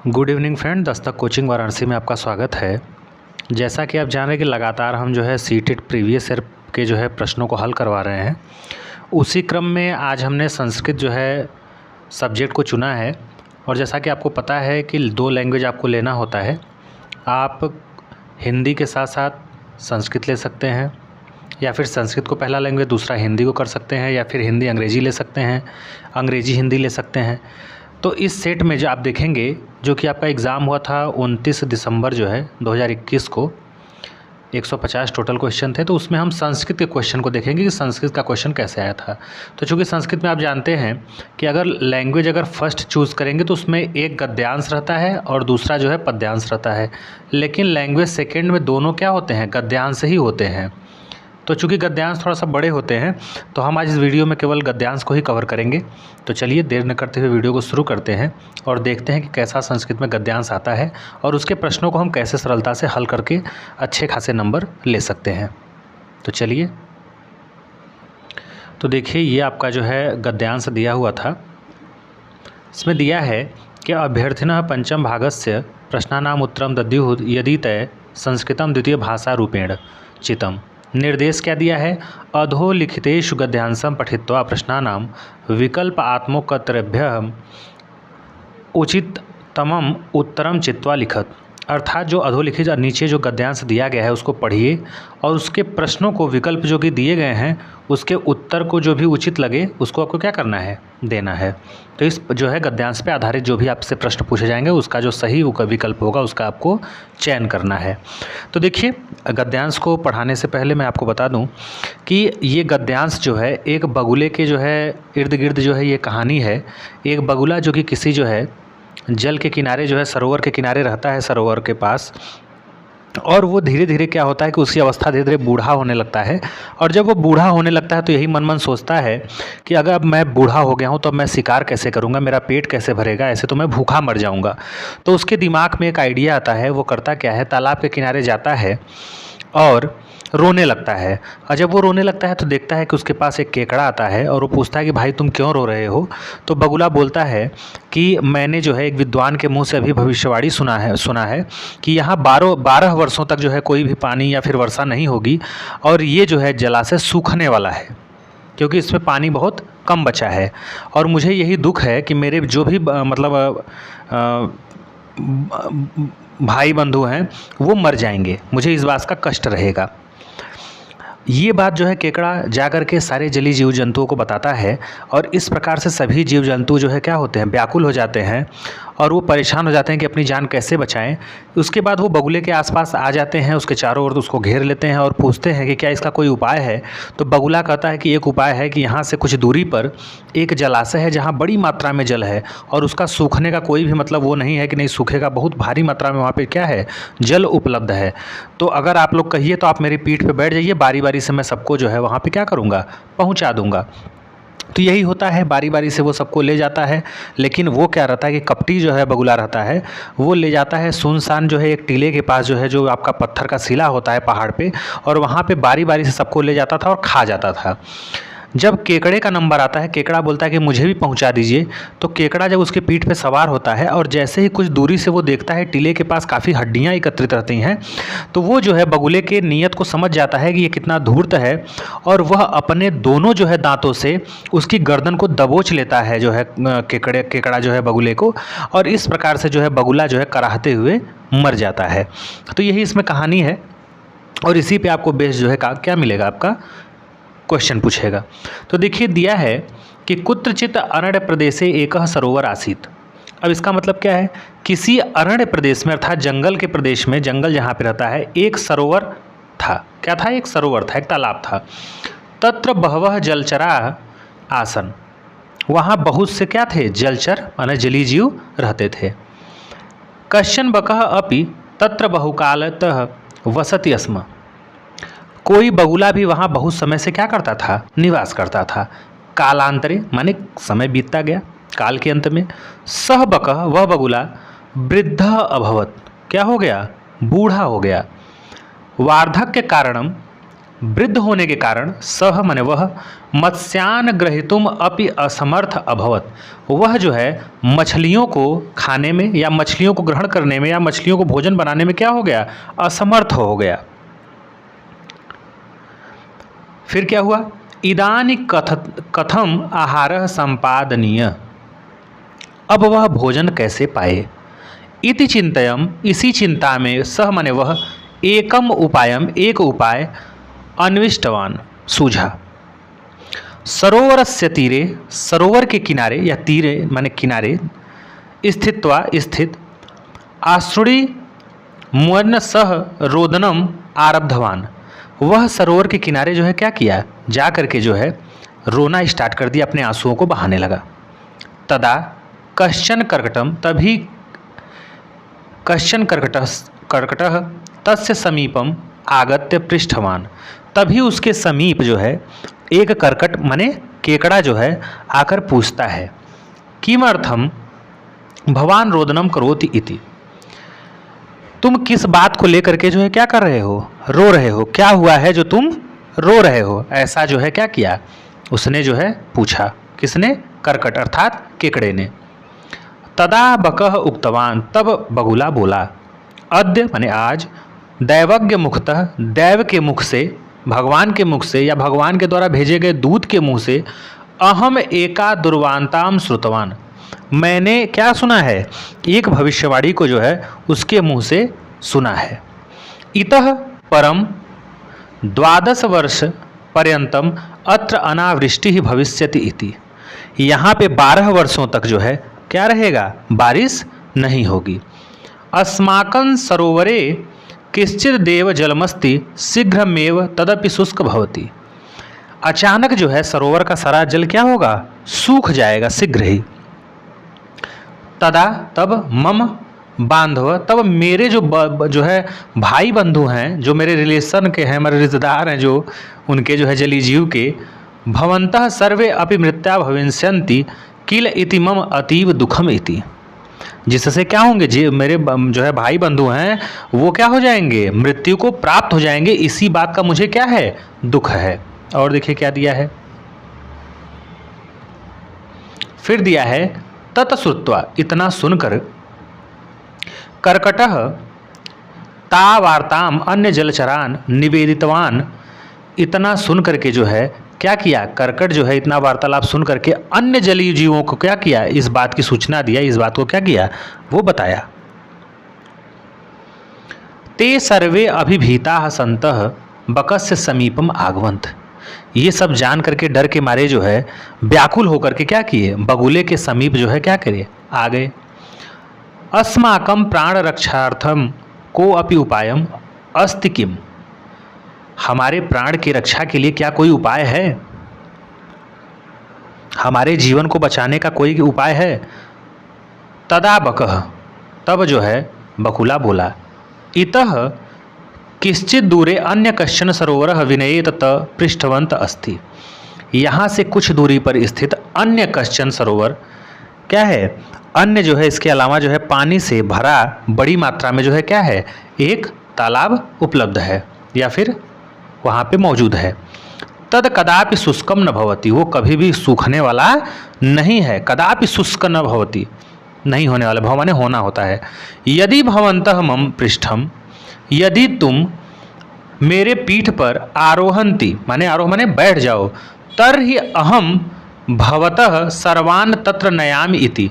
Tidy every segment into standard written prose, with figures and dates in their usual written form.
Good evening friend, Dastak coaching Varanasi में आपका स्वागत है। जैसा कि आप जान रहे हैं कि लगातार हम जो है सीटेट प्रीवियस ईयर के जो है प्रश्नों को हल करवा रहे हैं। उसी क्रम में आज हमने संस्कृत जो है सब्जेक्ट को चुना है। और जैसा कि आपको पता है कि 2 लैंग्वेज आपको लेना होता है। आप हिंदी के साथ साथ संस्कृत ले सकते हैं, या फिर संस्कृत को पहला लैंग्वेज दूसरा हिंदी को कर सकते हैं, या फिर हिंदी अंग्रेजी ले सकते हैं, अंग्रेजी हिंदी ले सकते हैं। तो इस सेट में जो आप देखेंगे, जो कि आपका एग्ज़ाम हुआ था 29 दिसंबर जो है 2021 को, 150 टोटल क्वेश्चन थे। तो उसमें हम संस्कृत के क्वेश्चन को देखेंगे कि संस्कृत का क्वेश्चन कैसे आया था। तो चूँकि संस्कृत में आप जानते हैं कि अगर लैंग्वेज फर्स्ट चूज़ करेंगे तो उसमें एक गद्यांश रहता है और दूसरा जो है पद्यांश रहता है। लेकिन लैंग्वेज सेकेंड में दोनों क्या होते हैं, गद्यांश ही होते हैं। तो चूँकि गद्यांश थोड़ा सा बड़े होते हैं तो हम आज इस वीडियो में केवल गद्यांश को ही कवर करेंगे। तो चलिए देर न करते हुए वीडियो को शुरू करते हैं और देखते हैं कि कैसा संस्कृत में गद्यांश आता है और उसके प्रश्नों को हम कैसे सरलता से हल करके अच्छे खासे नंबर ले सकते हैं। तो चलिए, तो देखिए ये आपका जो है गद्यांश दिया हुआ था। इसमें दिया है कि अभ्यर्थिनः पंचम भागस्य प्रश्नानाम उत्तरम दद्युः यदि तय संस्कृतम द्वितीय भाषा रूपेण चितम। निर्देश क्या दिया है, अधोलिखितेषु गद्यांशं पठित्वा प्रश्नानां विकल्प आत्मोत्तरेभ्यः उचिततमं उत्तरम चित्वा लिखत। अर्थात जो अधोलिखित नीचे जो गद्यांश दिया गया है उसको पढ़िए और उसके प्रश्नों को, विकल्प जो कि दिए गए हैं उसके उत्तर को जो भी उचित लगे उसको आपको क्या करना है, देना है। तो इस जो है गद्यांश पे आधारित जो भी आपसे प्रश्न पूछे जाएंगे उसका जो सही विकल्प होगा उसका आपको चयन करना है। तो देखिए, गद्यांश को पढ़ाने से पहले मैं आपको बता दूं कि ये गद्यांश जो है एक बगुले के जो है इर्द गिर्द जो है ये कहानी है। एक बगुला जो कि किसी जो है जल के किनारे जो है सरोवर के किनारे रहता है, सरोवर के पास। और वो धीरे धीरे क्या होता है कि उसकी अवस्था धीरे धीरे बूढ़ा होने लगता है। और जब वो बूढ़ा होने लगता है तो यही मन मन सोचता है कि अगर अब मैं बूढ़ा हो गया हूँ तो अब मैं शिकार कैसे करूँगा, मेरा पेट कैसे भरेगा, ऐसे तो मैं भूखा मर जाऊँगा। तो उसके दिमाग में एक आइडिया आता है। वो करता क्या है, तालाब के किनारे जाता है और रोने लगता है। और जब वो रोने लगता है तो देखता है कि उसके पास एक केकड़ा आता है और वो पूछता है कि भाई तुम क्यों रो रहे हो। तो बगुला बोलता है कि मैंने जो है एक विद्वान के मुंह से अभी भविष्यवाणी सुना है कि यहाँ 12 वर्षों तक जो है कोई भी पानी या फिर वर्षा नहीं होगी और ये जो है जलाशय सूखने वाला है, क्योंकि इसमें पानी बहुत कम बचा है। और मुझे यही दुख है कि मेरे जो भी भाई बंधु हैं वो मर जाएंगे, मुझे इस बात का कष्ट रहेगा। ये बात जो है केकड़ा जाकर के सारे जलीय जीव जंतुओं को बताता है और इस प्रकार से सभी जीव जंतु जो है क्या होते हैं, व्याकुल हो जाते हैं और वो परेशान हो जाते हैं कि अपनी जान कैसे बचाएं। उसके बाद वो बगुले के आसपास आ जाते हैं, उसके चारों ओर उसको घेर लेते हैं और पूछते हैं कि क्या इसका कोई उपाय है। तो बगुला कहता है कि एक उपाय है कि यहाँ से कुछ दूरी पर एक जलाशय है जहाँ बड़ी मात्रा में जल है और उसका सूखने का कोई भी मतलब वो नहीं है कि नहीं सूखेगा, बहुत भारी मात्रा में वहाँ पर क्या है, जल उपलब्ध है। तो अगर आप लोग कहिए तो आप मेरी पीठ पर बैठ जाइए, बारी बारी से मैं सबको जो है वहाँ पे क्या करूँगा, पहुँचा दूँगा। तो यही होता है, बारी बारी से वो सबको ले जाता है। लेकिन वो क्या रहता है कि कपटी जो है बगुला रहता है, वो ले जाता है सुनसान जो है एक टीले के पास जो है, जो आपका पत्थर का शिला होता है पहाड़ पे, और वहाँ पे बारी बारी से सबको ले जाता था और खा जाता था। जब केकड़े का नंबर आता है, केकड़ा बोलता है कि मुझे भी पहुंचा दीजिए। तो केकड़ा जब उसके पीठ पे सवार होता है और जैसे ही कुछ दूरी से वो देखता है टीले के पास काफ़ी हड्डियां एकत्रित रहती हैं, तो वो जो है बगुले के नीयत को समझ जाता है कि ये कितना धूर्त है और वह अपने दोनों जो है दांतों से उसकी गर्दन को दबोच लेता है जो है केकड़ा जो है बगुले को, और इस प्रकार से जो है बगुला जो है कराहते हुए मर जाता है। तो यही इसमें कहानी है और इसी पे आपको बेस जो है क्या मिलेगा, आपका क्वेश्चन पूछेगा। तो देखिए दिया है कि कुत्रचित अरण्य प्रदेशे एकः सरोवर आसीत्। अब इसका मतलब क्या है, किसी अरण्य प्रदेश में अर्थात जंगल के प्रदेश में, जंगल जहाँ पे रहता है, एक सरोवर था। क्या था, एक सरोवर था, एक तालाब था। तत्र बहवः जलचराः आसन्। वहाँ बहुत से क्या थे, जलचर माने जलीय जीव रहते थे। कश्चन बकः अपि तत्र बहुकालतः वसति स्म। कोई बगुला भी वहाँ बहुत समय से क्या करता था, निवास करता था। कालांतरे माने समय बीतता गया, काल के अंत में सह बकः वह बगुला वृद्ध अभवत, क्या हो गया, बूढ़ा हो गया। वार्धक्य के कारणम वृद्ध होने के कारण सह माने वह मत्स्यान ग्रहीतुम अपि असमर्थ अभवत, वह जो है मछलियों को खाने में या मछलियों को ग्रहण करने में या मछलियों को भोजन बनाने में क्या हो गया, असमर्थ हो गया। फिर क्या हुआ, इदानी कथम आहार संपादनीय, अब वह भोजन कैसे पाए। इति चिंतयम, इसी चिंता में सह माने वह एकम उपायम, एक उपाय अन्विष्टवान, सूझा। सरोवरस्य तीरे, सरोवर के किनारे या तीरे माने किनारे, स्थित आश्रुड़ी मुअन्न सह रोदनम आरब्धवान, वह सरोवर के किनारे जो है क्या किया, जा करके जो है रोना स्टार्ट कर दिया, अपने आंसुओं को बहाने लगा। तदा कश्चन कर्कटम, तभी कश्चन कर्कटः तस्य समीपम आगत्य पृष्ठवान, तभी उसके समीप जो है एक कर्कट माने केकड़ा जो है आकर पूछता है, किमर्थम भवान रोदनम करोति इति, तुम किस बात को लेकर के जो है क्या कर रहे हो, रो रहे हो, क्या हुआ है जो तुम रो रहे हो, ऐसा जो है क्या किया, उसने जो है पूछा। किसने, कर्कट अर्थात केकड़े ने। तदा बकः उक्तवान, तब बगुला बोला, अद्य माने आज, दैवज्ञ मुखतः, दैव के मुख से, भगवान के मुख से या भगवान के द्वारा भेजे गए दूत के मुंह से, अहम एका दुर्वांताम श्रुतवान, मैंने क्या सुना है, एक भविष्यवाणी को जो है उसके मुंह से सुना है। इतः परम 12 वर्ष पर्यंतम अत्र अनावृष्टि ही भविष्यति इति, यहाँ पे 12 वर्षों तक जो है क्या रहेगा, बारिश नहीं होगी। अस्माकं सरोवरे किश्चित देव जलमस्ति शीघ्रमेव तदपि शुष्क भवति, अचानक जो है सरोवर का सारा जल क्या होगा, सूख जाएगा शीघ्र ही। तदा तब मम बांधव, तब मेरे जो है भाई बंधु हैं, जो मेरे रिलेशन के हैं, मेरे रिश्तेदार हैं, जो उनके जो है जलीय जीव के, भवन्तः सर्वे अपि मृत्या भविष्यन्ति किल इति मम अतीव दुखम इति, जिससे क्या होंगे, जी मेरे जो है भाई बंधु हैं वो क्या हो जाएंगे, मृत्यु को प्राप्त हो जाएंगे, इसी बात का मुझे क्या है, दुख है। और देखिए क्या दिया है, फिर दिया है ततश्रुत्वा, इतना सुनकर, कर्कटः ता वार्ताम अन्य जलचरान निवेदितवान, इतना सुन करके जो है क्या किया, कर्कट जो है इतना वार्तालाप सुन करके अन्य जलीय जीवों को क्या किया, इस बात की सूचना दिया, इस बात को क्या किया, वो बताया। ते सर्वे अभिभीताः सन्तः बकस्य समीपम आगवंत, ये सब जान करके डर के मारे जो है व्याकुल होकर के क्या किए, बगुले के समीप जो है क्या करे, आ गए। अस्माकं प्राण रक्षार्थम को अपि उपायम अस्ति किम, हमारे प्राण की रक्षा के लिए क्या कोई उपाय है, हमारे जीवन को बचाने का कोई उपाय है। तदा बकः, तब जो है बकुला बोला, इतः किश्चित दूरे अन्य कश्चन सरोवर विनयेत पृष्ठवंत अस्ति, यहाँ से कुछ दूरी पर स्थित अन्य कश्चन सरोवर क्या है, अन्य जो है इसके अलावा जो है पानी से भरा बड़ी मात्रा में जो है क्या है, एक तालाब उपलब्ध है या फिर वहाँ पे मौजूद है। तद कदापि शुष्कम न भवति, वो कभी भी सूखने वाला नहीं है, कदापि शुष्क न भवति, नहीं होने वाला, भव माने होना होता है। यदि भवन्तः मम पृष्ठम, यदि तुम मेरे पीठ पर आरोहन्ति माने आरोह माने बैठ जाओ, तर्हि अहम भवतः सर्वान तत्र नयामि इति,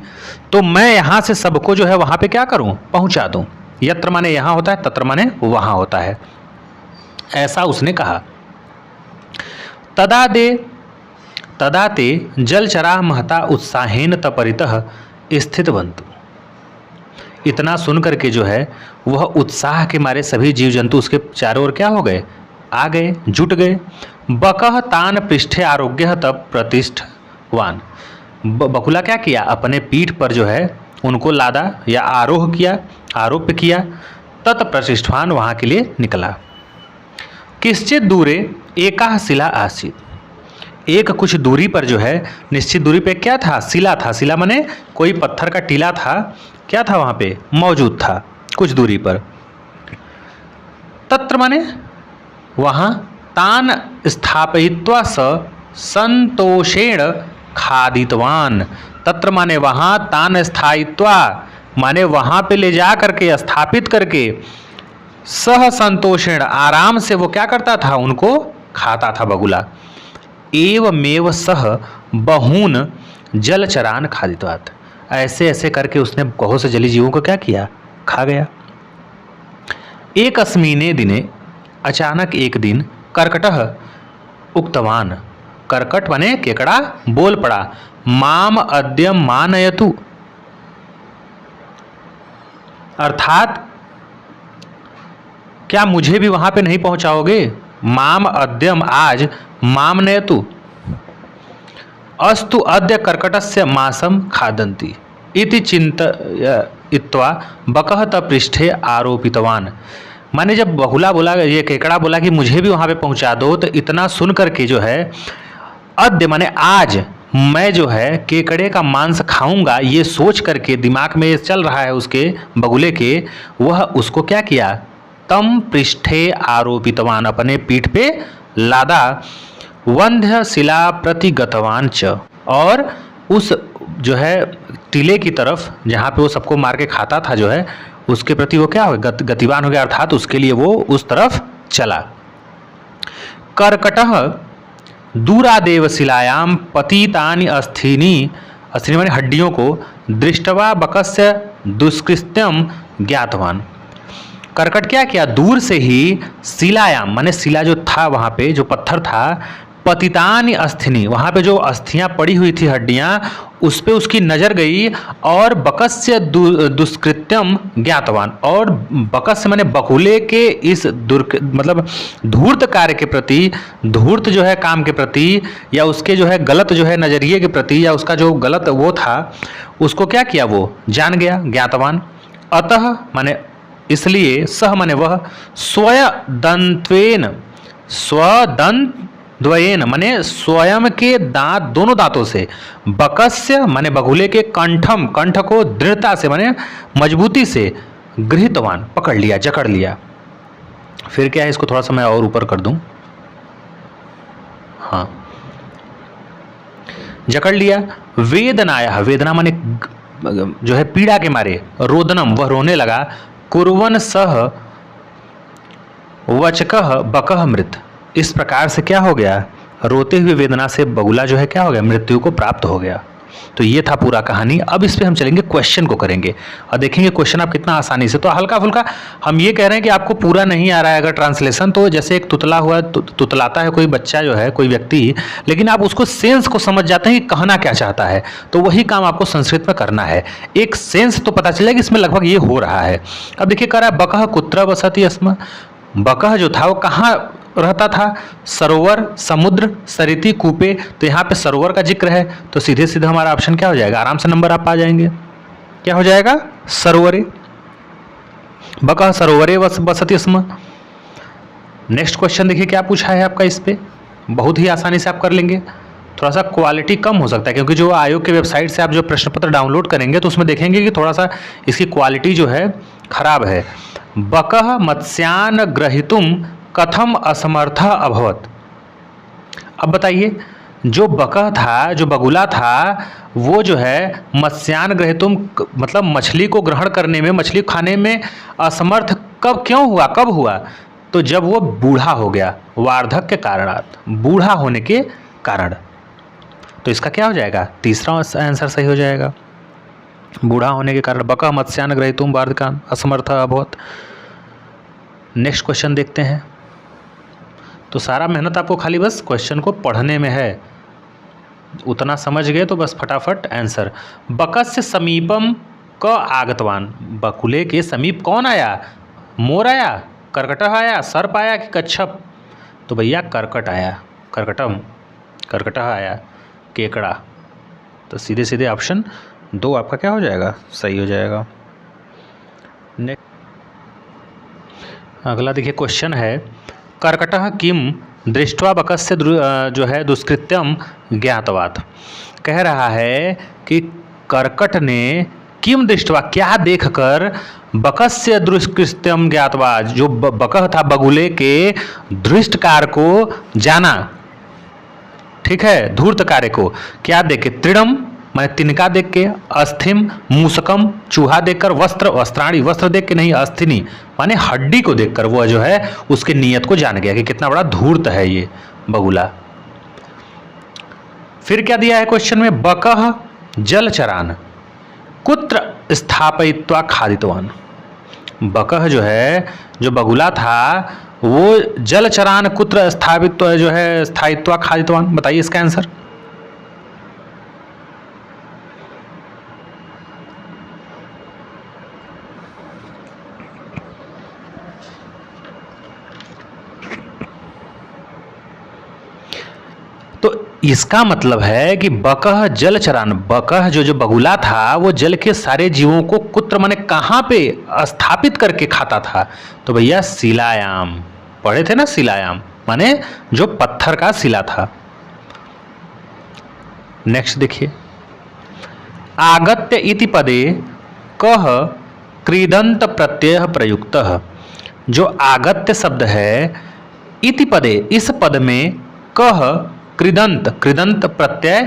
तो मैं यहाँ से सबको जो है वहाँ पे क्या करूँ, पहुँचा दूँ। यत्र माने यहाँ होता है, तत्र माने वहाँ होता है, ऐसा उसने कहा। तदा ते जलचरा महता उत्साहेन तपरितः स्थितवन्तु, इतना सुन करके जो है वह उत्साह के मारे सभी जीव जंतु उसके चारों ओर क्या हो गए, आ गए, जुट गए। बकः तान पृष्ठे आरोग्य तब प्रतिष्ठवान, बकुला क्या किया, अपने पीठ पर जो है उनको लादा या आरोह किया, आरोप्य किया, तत्प्रतिष्ठवान वहाँ के लिए निकला। किश्चित दूरे एका शिला आसीत, एक कुछ दूरी पर जो है, निश्चित दूरी पे क्या था, शिला था, शिला माने कोई पत्थर का टीला था, क्या था वहाँ पे मौजूद था कुछ दूरी पर। तत्र माने वहाँ, तान स्थापयित्वा स संतोषेण खादितवान। तत्र माने वहाँ, तान स्थायित्वा माने वहाँ पे ले जा करके स्थापित करके, सह संतोषेण आराम से वो क्या करता था, उनको खाता था बगुला। एवमेव सह बहून जलचरान खादितवात। ऐसे ऐसे करके उसने बहुत से जली जीवों को क्या किया, खा गया। एक अस्मिने दिने, अचानक एक दिन, कर्कटः उक्तवान, कर्कट बने केकड़ा बोल पड़ा, माम अद्य मानयतु, अर्थात क्या मुझे भी वहां पे नहीं पहुंचाओगे। माम अद्यम आज, माम नयतु, अस्तु अद्य कर्कटस्य मांसम खादन्ति इति चिंतयित्वा बकः तपृष्ठे आरोपितवान। माने जब बगुला बोला, ये केकड़ा बोला कि मुझे भी वहां पे पहुंचा दो, तो इतना सुन करके जो है, अद्य माने आज, मैं जो है केकड़े का मांस खाऊंगा, ये सोच करके दिमाग में चल रहा है उसके बगुले के, वह उसको क्या किया, तम पृष्ठे आरोपितवान, अपने पीठ पे लादा, वंध्य शिला प्रतिगतवान च, और उस जो है टीले की तरफ जहाँ पे वो सबको मार के खाता था जो है, उसके प्रति वो क्या हो गया, गतिवान हो गया, अर्थात उसके लिए वो उस तरफ चला। कर्कटः दूरादेव शिलायाम पतितानि अस्थीनि, अस्थीनि माने हड्डियों को, दृष्टवा बकस्य दुष्कृत्यम ज्ञातवान। कर्कट क्या किया, दूर से ही शिलायाम माने शिला जो था वहाँ पे, जो पत्थर था, पतितानि अस्थीनि, वहाँ पे जो अस्थियाँ पड़ी हुई थी हड्डियाँ, उस पे उसकी नज़र गई, और बकस्य दुष्कृत्यम ज्ञातवान, और बकस्य माने बकुले के इस मतलब धूर्त कार्य के प्रति, धूर्त जो है काम के प्रति, या उसके जो है गलत जो है नज़रिए के प्रति, या उसका जो गलत वो था, उसको क्या किया, वो जान गया, ज्ञातवान। अतः माने इसलिए, सह माने वह, स्वयदंत्वेन, स्वदंत द्वयेन माने स्वयं के दांत, दोनों दांतों से, बकस्य माने बगुले के कंठम, कंठ को दृढ़ता से माने मजबूती से, गृहीतवान पकड़ लिया, जकड़ लिया। फिर क्या है, इसको थोड़ा सा मैं और ऊपर कर दूं, हाँ, जकड़ लिया। वेदनाया, वेदना माने जो है पीड़ा के मारे, रोदनम वह रोने लगा, कुर्वन सह वचकः बकः मृत, इस प्रकार से क्या हो गया, रोते हुए वेदना से बगुला जो है क्या हो गया, मृत्यु को प्राप्त हो गया। तो ये था पूरा कहानी। अब इस पे हम चलेंगे, क्वेश्चन को करेंगे और देखेंगे क्वेश्चन आप कितना आसानी से, तो हल्का फुल्का हम ये कह रहे हैं कि आपको पूरा नहीं आ रहा है अगर ट्रांसलेशन, तो जैसे एक तुतला हुआ, तुतलाता है कोई बच्चा जो है, कोई व्यक्ति, लेकिन आप उसको सेंस को समझ जाते हैं कि कहना क्या चाहता है, तो वही काम आपको संस्कृत में करना है। एक सेंस तो पता चलेगा कि इसमें लगभग ये हो रहा है। अब देखिए कह रहा है, बकः कुत्र वसति स्म, बकः जो था वो कहाँ रहता था, सरोवर, समुद्र, सरिति, कूपे, तो यहाँ पे सरोवर का जिक्र है, तो सीधे सीधे हमारा ऑप्शन क्या हो जाएगा, आराम से नंबर आप आ जाएंगे, क्या हो जाएगा, सरोवरे, बकः सरोवरे वसति स्म। नेक्स्ट क्वेश्चन देखिए क्या पूछा है आपका, इस पे बहुत ही आसानी से आप कर लेंगे। थोड़ा सा क्वालिटी कम हो सकता है क्योंकि जो आयोग के वेबसाइट से आप जो प्रश्न पत्र डाउनलोड करेंगे तो उसमें देखेंगे कि थोड़ा सा इसकी क्वालिटी जो है खराब है। बकः मत्स्यान ग्रहीतुम कथम असमर्थ अभवत। अब बताइए, जो बकः था, जो बगुला था, वो जो है मत्स्यान ग्रहीतुम मतलब मछली को ग्रहण करने में, मछली खाने में असमर्थ कब, क्यों हुआ, कब हुआ, तो जब वो बूढ़ा हो गया, वार्धक्य के कारणात, बूढ़ा होने के कारण। तो इसका क्या हो जाएगा, तीसरा आंसर सही हो जाएगा, बूढ़ा होने के कारण। बकः मत्स्यान ग्रहीतुम वार्धकान असमर्थ अभवत। नेक्स्ट क्वेश्चन देखते हैं। तो सारा मेहनत आपको खाली बस क्वेश्चन को पढ़ने में है, उतना समझ गए तो बस फटाफट आंसर। बकस्य समीपम क आगतवान, बकुले के समीप कौन आया, मोर आया, कर्कटः आया, सर्प आया कि कच्छप, तो भैया कर्कट आया, कर्कटम, कर्कटः आया, केकड़ा। तो सीधे सीधे ऑप्शन 2 आपका क्या हो जाएगा, सही हो जाएगा। नेक्स्ट अगला देखिए क्वेश्चन है, कर्कटः किम दृष्ट्वा बकस्य जो है दुष्कृत्यम ज्ञातवात। कह रहा है कि कर्कट ने किम दृष्ट्वा क्या देखकर बकस्य दुष्कृत्यम ज्ञातवा, जो बकह था बगुले के दृष्ट कार्य को जाना, ठीक है, धूर्त कार्य को, क्या देख के, तृणम माने तिनका देख के, अस्थिम मूसकम चूहा देखकर, वस्त्र वस्त्राणी वस्त्र देख के नहीं, अस्थिनी माने हड्डी को देखकर वो जो है उसके नियत को जान गया कि कितना बड़ा धूर्त है ये बगुला। फिर क्या दिया है क्वेश्चन में, बकह जलचरान कुत्र स्थापयित्वा खादितवान। बकह जो है, जो बगुला था, वो जलचरान कुत्र स्थापित जो है स्थायित्वा खादितवान, बताइए इसका आंसर। तो इसका मतलब है कि बकह जलचरान, बकह जो बगुला था वो जल के सारे जीवों को कुत्र माने कहाँ पे स्थापित करके खाता था, तो भैया शिलायाम, पढ़े थे ना शिलायाम माने जो पत्थर का शिला था। नेक्स्ट देखिए, आगत्य इति पदे कह क्रीदंत प्रत्यय प्रयुक्तः। जो आगत्य शब्द है, इति पदे इस पद में, कह कृदंत, कृदंत प्रत्यय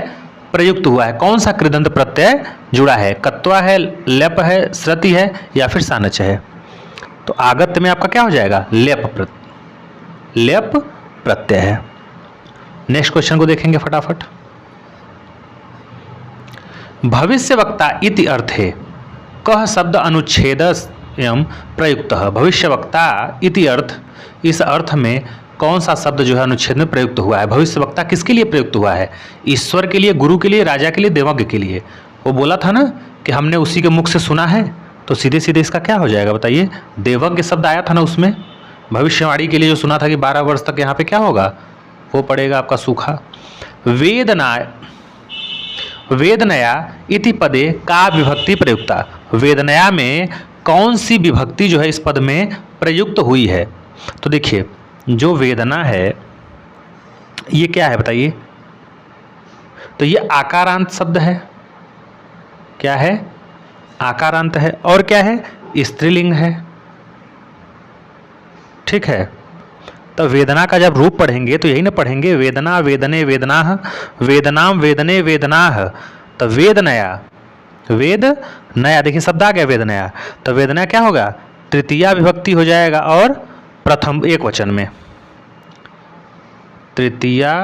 प्रयुक्त हुआ है। कौन सा कृदंत प्रत्यय जुड़ा है, कत्वा है, लेप है, श्रुति है या फिर सानच है। तो आगत्य में आपका क्या हो जाएगा, लेप प्रत्यय है। नेक्स्ट क्वेश्चन को देखेंगे फटाफट। भविष्य वक्ता इति अर्थे कह शब्द अनुच्छेद एवं प्रयुक्त। भविष्य वक्ता इति अर्थ, इस अर्थ में कौन सा शब्द जो है अनुच्छेद में प्रयुक्त हुआ है। भविष्य वक्ता किसके लिए प्रयुक्त हुआ है, ईश्वर के लिए, गुरु के लिए, राजा के लिए, देवज्ञ के लिए। वो बोला था ना कि हमने उसी के मुख से सुना है, तो सीधे सीधे इसका क्या हो जाएगा बताइए, देवज्ञ शब्द आया था ना उसमें। भविष्यवाणी के लिए जो सुना था कि 12 वर्ष तक यहाँ पे क्या होगा, वो पड़ेगा आपका सूखा। वेदनया इति पदे का विभक्ति प्रयुक्ता। वेदनया में कौन सी विभक्ति जो है इस पद में प्रयुक्त हुई है। तो देखिए, जो वेदना है ये क्या है बताइए, तो ये आकारांत शब्द है। क्या है, आकारांत है। और क्या है, स्त्रीलिंग है, ठीक है। तो वेदना का जब रूप पढ़ेंगे तो यही ना पढ़ेंगे, वेदना वेदने वेदनाः, वेदनाम वेदने वेदनाः। तो वेदनया, वेद नया, देखिए शब्द आ गया वेदनया, तो वेदना क्या होगा, तृतीया विभक्ति हो जाएगा और प्रथम एक वचन में, तृतीया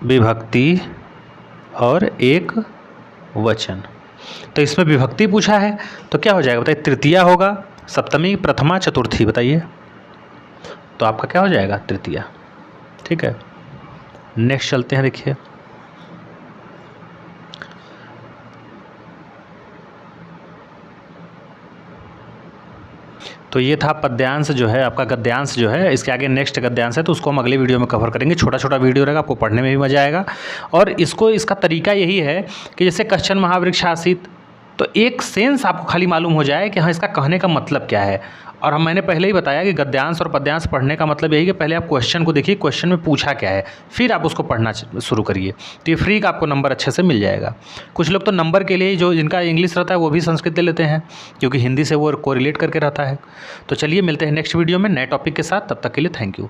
विभक्ति और एक वचन। तो इसमें विभक्ति पूछा है तो क्या हो जाएगा बताइए, तृतीया होगा, सप्तमी, प्रथमा, चतुर्थी, बताइए। तो आपका क्या हो जाएगा, तृतीया, ठीक है। नेक्स्ट चलते हैं, देखिए तो ये था पद्यांश जो है आपका, गद्यांश जो है, इसके आगे नेक्स्ट गद्यांश है तो उसको हम अगले वीडियो में कवर करेंगे। छोटा छोटा वीडियो रहेगा, आपको पढ़ने में भी मजा आएगा। और इसका तरीका यही है कि जैसे कश्चन महावृक्ष आसीत, तो एक सेंस आपको खाली मालूम हो जाए कि हाँ इसका कहने का मतलब क्या है। और मैंने पहले ही बताया कि गद्यांश और पद्यांश पढ़ने का मतलब यही कि पहले आप क्वेश्चन को देखिए, क्वेश्चन में पूछा क्या है, फिर आप उसको पढ़ना शुरू करिए। तो ये फ्री का आपको नंबर अच्छे से मिल जाएगा। कुछ लोग तो नंबर के लिए जो जिनका इंग्लिश रहता है वो भी संस्कृत ले लेते हैं, क्योंकि हिंदी से वो कोरिलेट करके रहता है। तो चलिए मिलते हैं नेक्स्ट वीडियो में नए टॉपिक के साथ, तब तक के लिए थैंक यू।